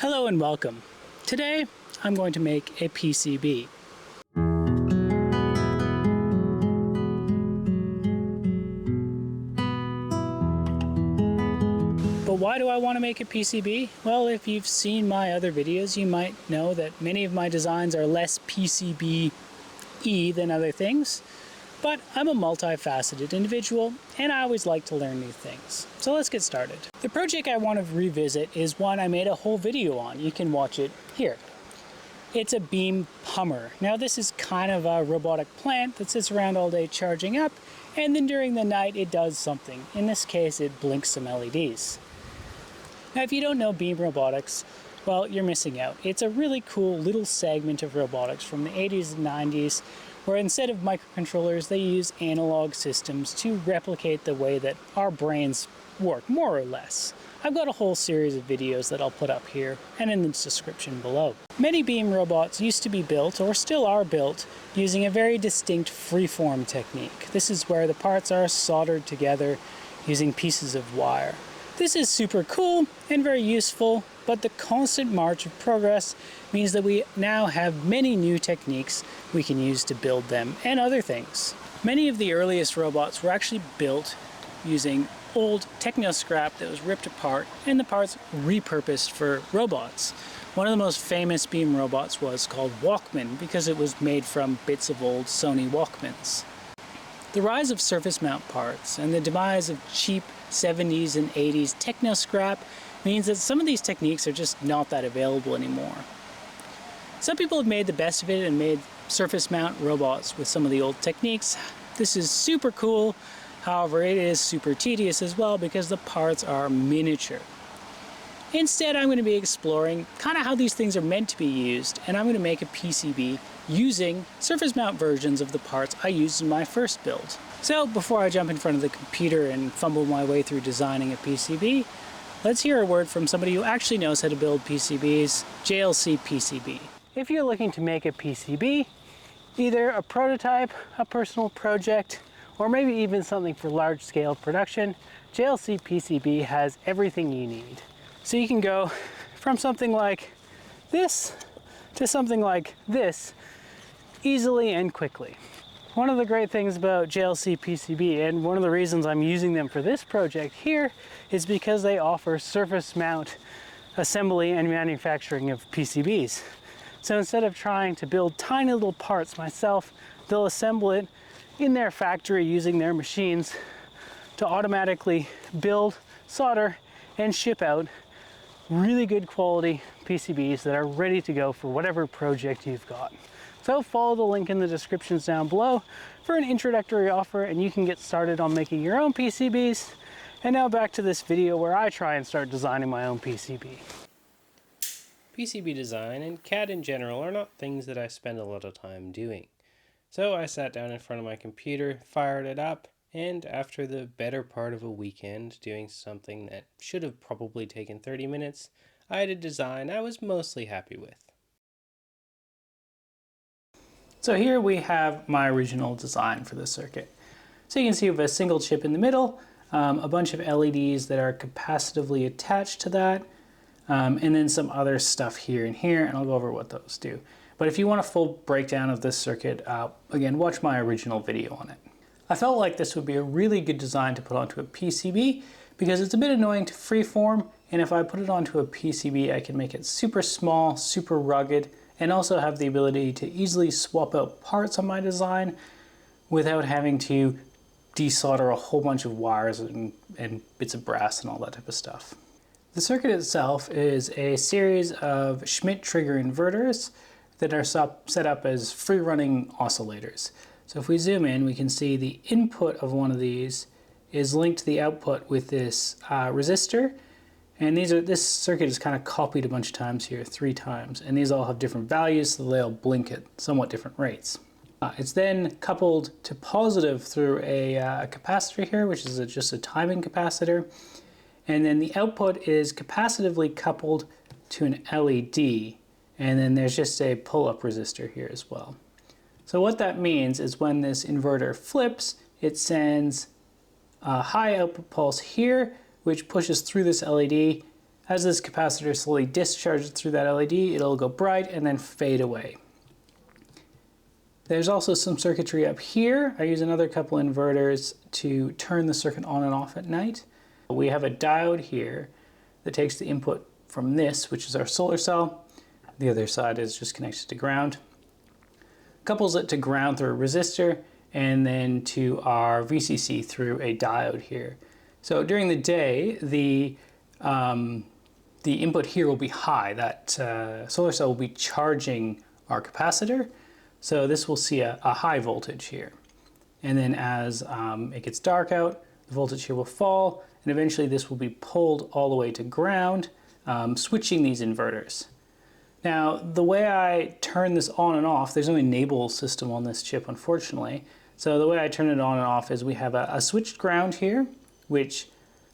Hello and welcome. Today I'm going to make a PCB. But why do I want to make a PCB? Well, if you've seen my other videos, you might know that many of my designs are less PCB-y than other things. But I'm a multifaceted individual, and I always like to learn new things. So let's get started. The project I want to revisit is one I made a whole video on. You can watch it here. It's a beam pummer. Now this is kind of a robotic plant that sits around all day charging up, and then during the night it does something. In this case, it blinks some LEDs. Now if you don't know beam robotics, well, you're missing out. It's a really cool little segment of robotics from the 80s and 90s, where instead of microcontrollers, they use analog systems to replicate the way that our brains work, more or less. I've got a whole series of videos that I'll put up here and in the description below. Many beam robots used to be built, or still are built, using a very distinct freeform technique. This is where the parts are soldered together using pieces of wire. This is super cool and very useful, but the constant march of progress means that we now have many new techniques we can use to build them and other things. Many of the earliest robots were actually built using old techno scrap that was ripped apart and the parts repurposed for robots. One of the most famous beam robots was called Walkman because it was made from bits of old Sony Walkmans. The rise of surface mount parts and the demise of cheap 70s and 80s techno scrap means that some of these techniques are just not that available anymore. Some people have made the best of it and made surface mount robots with some of the old techniques. This is super cool, however it is super tedious as well because the parts are miniature. Instead, I'm going to be exploring kind of how these things are meant to be used, and I'm going to make a PCB using surface mount versions of the parts I used in my first build. So before I jump in front of the computer and fumble my way through designing a PCB, let's hear a word from somebody who actually knows how to build PCBs, JLCPCB. If you're looking to make a PCB, either a prototype, a personal project, or maybe even something for large-scale production, JLCPCB has everything you need. So you can go from something like this to something like this easily and quickly. One of the great things about JLCPCB, and one of the reasons I'm using them for this project here, is because they offer surface mount assembly and manufacturing of PCBs. So instead of trying to build tiny little parts myself, they'll assemble it in their factory using their machines to automatically build, solder, and ship out really good quality PCBs that are ready to go for whatever project you've got. So follow the link in the descriptions down below for an introductory offer and you can get started on making your own PCBs. And now back to this video where I try and start designing my own PCB. PCB design and CAD in general are not things that I spend a lot of time doing. So I sat down in front of my computer, fired it up, and after the better part of a weekend doing something that should have probably taken 30 minutes, I had a design I was mostly happy with. So here we have my original design for the circuit. So you can see we have a single chip in the middle, a bunch of LEDs that are capacitively attached to that, and then some other stuff here and here, and I'll go over what those do. But if you want a full breakdown of this circuit, again, watch my original video on it. I felt like this would be a really good design to put onto a PCB because it's a bit annoying to freeform, and if I put it onto a PCB, I can make it super small, super rugged, and also have the ability to easily swap out parts on my design without having to desolder a whole bunch of wires and bits of brass and all that type of stuff. The circuit itself is a series of Schmidt trigger inverters that are set up as free-running oscillators. So if we zoom in, we can see the input of one of these is linked to the output with this resistor. And this circuit is kind of copied a bunch of times here, 3 times. And these all have different values, so they'll blink at somewhat different rates. It's then coupled to positive through a capacitor here, which is just a timing capacitor. And then the output is capacitively coupled to an LED. And then there's just a pull-up resistor here as well. So what that means is when this inverter flips, it sends a high output pulse here, which pushes through this LED As this capacitor slowly discharges through that LED, it'll go bright and then fade away. There's also some circuitry up here. I use another couple inverters to turn the circuit on and off at night. We have a diode here that takes the input from this, which is our solar cell. The other side is just connected to ground. Couples it to ground through a resistor, and then to our VCC through a diode here. So during the day, the input here will be high. That solar cell will be charging our capacitor. So this will see a high voltage here. And then as it gets dark out, the voltage here will fall, and eventually this will be pulled all the way to ground, switching these inverters. Now, the way I turn this on and off, there's no enable system on this chip, unfortunately. So the way I turn it on and off is we have a switched ground here, which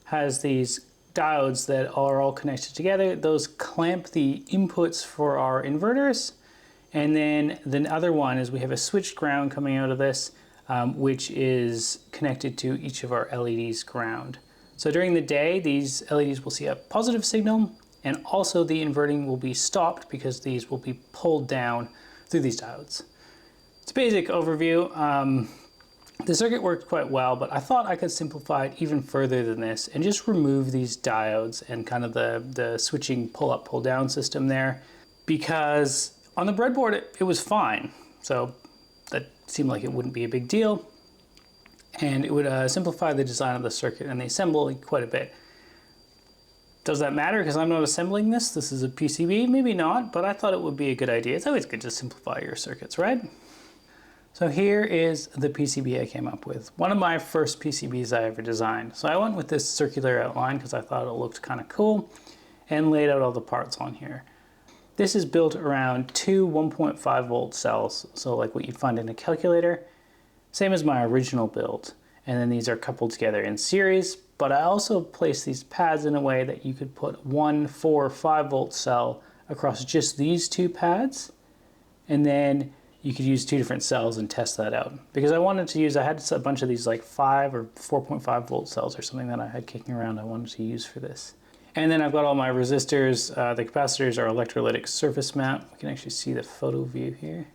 has these diodes that are all connected together. Those clamp the inputs for our inverters. And then the other one is we have a switched ground coming out of this, which is connected to each of our LEDs ground. So during the day, these LEDs will see a positive signal, and also the inverting will be stopped because these will be pulled down through these diodes. It's a basic overview. The circuit worked quite well, but I thought I could simplify it even further than this and just remove these diodes and kind of the switching pull-up, pull-down system there, because on the breadboard, it was fine, so that seemed like it wouldn't be a big deal, and it would simplify the design of the circuit and the assembly quite a bit. Does that matter because I'm not assembling this? This is a PCB? Maybe not, but I thought it would be a good idea. It's always good to simplify your circuits, right? So here is the PCB I came up with. One of my first PCBs I ever designed. So I went with this circular outline because I thought it looked kind of cool, and laid out all the parts on here. This is built around two 1.5 volt cells, so like what you'd find in a calculator, same as my original build. And then these are coupled together in series, but I also placed these pads in a way that you could put one 4 or 5 volt cell across just these two pads, and then you could use two different cells and test that out. Because I had a bunch of these like 5 or 4.5 volt cells or something that I had kicking around I wanted to use for this. And then I've got all my resistors. The capacitors are electrolytic surface mount. We can actually see the photo view here.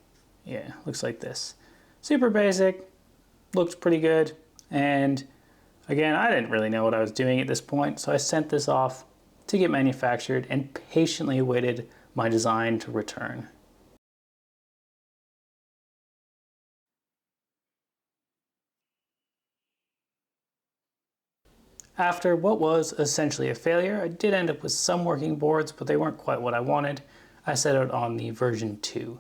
Yeah, looks like this. Super basic, looked pretty good. And again, I didn't really know what I was doing at this point, so I sent this off to get manufactured and patiently awaited my design to return. After what was essentially a failure, I did end up with some working boards, but they weren't quite what I wanted. I set out on the version 2,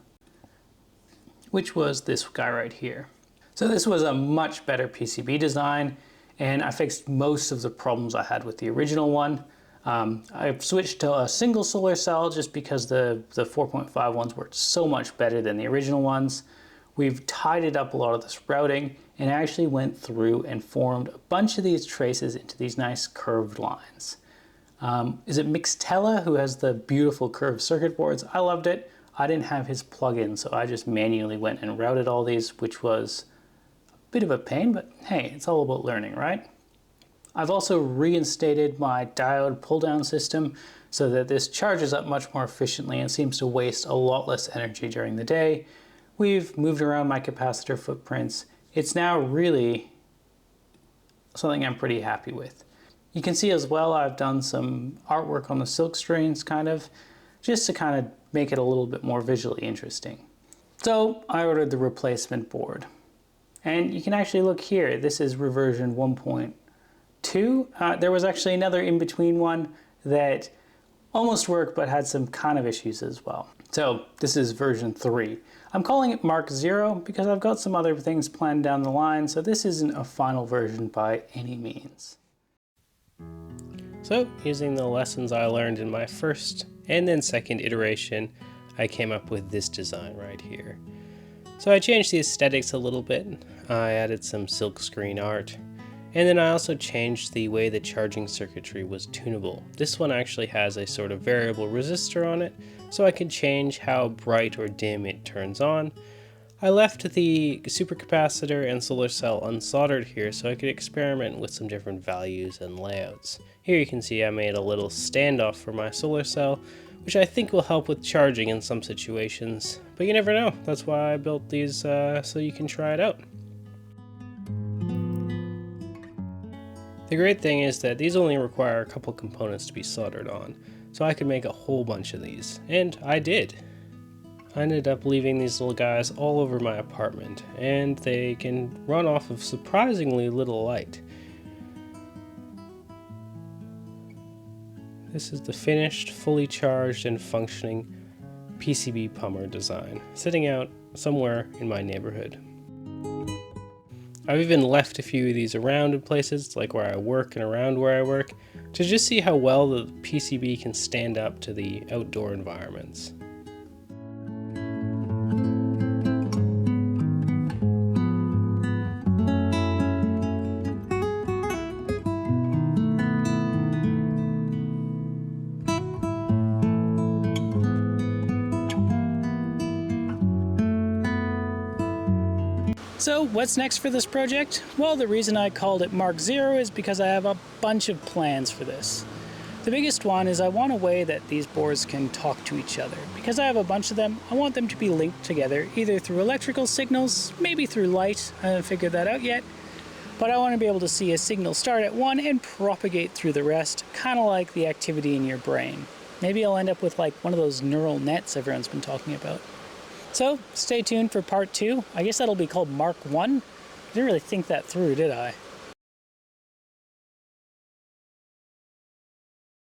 which was this guy right here. So this was a much better PCB design, and I fixed most of the problems I had with the original one. I've switched to a single solar cell just because the 4.5 ones worked so much better than the original ones. We've tidied up a lot of this routing and actually went through and formed a bunch of these traces into these nice curved lines. Is it Mixtella who has the beautiful curved circuit boards? I loved it. I didn't have his plugin, so I just manually went and routed all these, which was a bit of a pain, but hey, it's all about learning, right? I've also reinstated my diode pull-down system so that this charges up much more efficiently and seems to waste a lot less energy during the day. We've moved around my capacitor footprints. It's now really something I'm pretty happy with. You can see as well I've done some artwork on the silk screens just to kind of make it a little bit more visually interesting. So I ordered the replacement board. And you can actually look here, this is reversion 1.2. There was actually another in-between one that almost worked but had some kind of issues as well. So this is version 3. I'm calling it Mark 0 because I've got some other things planned down the line, so this isn't a final version by any means. So, using the lessons I learned in my first and then second iteration, I came up with this design right here. So I changed the aesthetics a little bit. I added some silkscreen art, and then I also changed the way the charging circuitry was tunable. This one actually has a sort of variable resistor on it, so I can change how bright or dim it turns on. I left the supercapacitor and solar cell unsoldered here so I could experiment with some different values and layouts. Here you can see I made a little standoff for my solar cell, which I think will help with charging in some situations. But you never know, that's why I built these so you can try it out. The great thing is that these only require a couple components to be soldered on, so I could make a whole bunch of these, and I did. I ended up leaving these little guys all over my apartment, and they can run off of surprisingly little light. This is the finished, fully charged and functioning PCB pummer design, sitting out somewhere in my neighborhood. I've even left a few of these around in places like where I work and around where I work to just see how well the PCB can stand up to the outdoor environments. So what's next for this project? Well, the reason I called it Mark 0 is because I have a bunch of plans for this. The biggest one is I want a way that these boards can talk to each other. Because I have a bunch of them, I want them to be linked together, either through electrical signals, maybe through light. I haven't figured that out yet. But I want to be able to see a signal start at one and propagate through the rest, kind of like the activity in your brain. Maybe I'll end up with like one of those neural nets everyone's been talking about. So stay tuned for part 2. I guess that'll be called Mark 1. I didn't really think that through, did I?